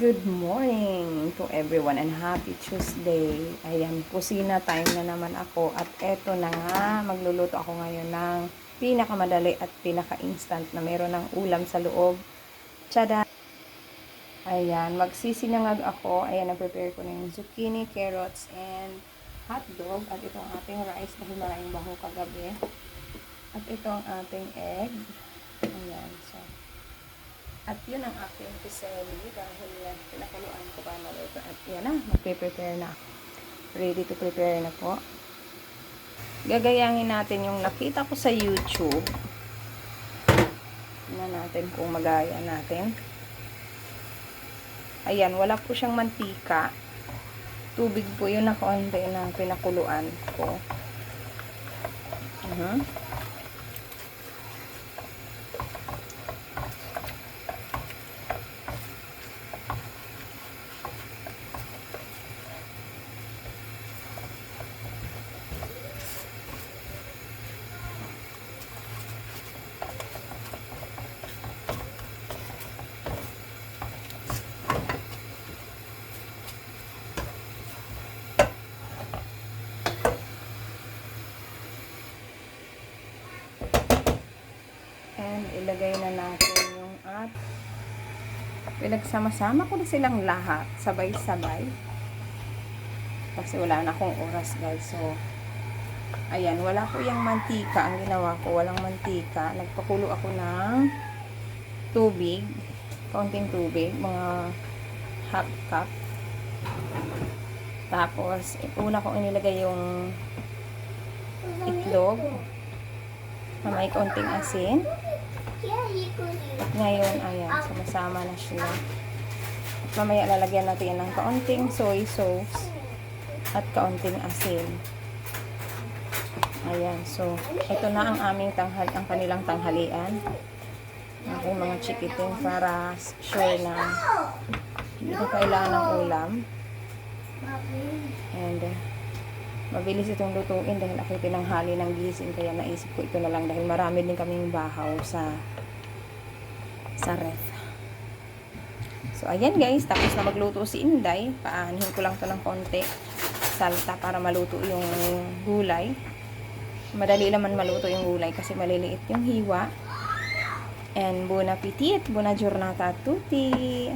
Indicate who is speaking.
Speaker 1: Good morning to everyone and happy Tuesday. Ayan, kusina time na naman ako at eto na nga, magluluto ako ngayon ng pinakamadali at pinaka-instant na meron ng ulam sa loob. Tada! Ayan, magsisinangag ako. Ayan, nag-prepare ko ng zucchini, carrots, and hotdog. At itong ating rice dahil maraming baho kagabi. At itong ating egg. Ayan, so at yun ang aking piseli dahil pinakuluan ko pa maluto. At yan na, magpe-prepare na ako. Ready to prepare na po. Gagayangin natin yung nakita ko sa YouTube. Tingnan natin kung magaya natin. Ayan, wala po siyang mantika. Tubig po yun na kaunti na pinakuluan ko. And ilagay na natin yung at pinagsama-sama ko na silang lahat sabay-sabay kasi wala na akong oras guys. So ayan, wala ko yung mantika. Ang ginawa ko, walang mantika. Nagpakulo ako ng tubig, kaunting tubig, mga half cup. Tapos una ko inilagay yung itlog na may kaunting asin. At ngayon, ayan, sumasama na siya. Mamaya lalagyan natin ng kaunting soy sauce at kaunting asin. Ayan, so ito na ang aming ang kanilang tanghalian. Aking mga chikiting para sure na hindi ko kailangan ng ulam. And mabilis itong lutuin dahil ako tinanghali ng gising, kaya naisip ko ito na lang dahil marami din kaming bahaw sa ref. So ayan guys, tapos na magluto si Inday. Paanihin ko lang to ng konti salta para maluto yung gulay. Madali naman maluto yung gulay kasi maliliit yung hiwa. And bon appetit, buona giornata a tutti.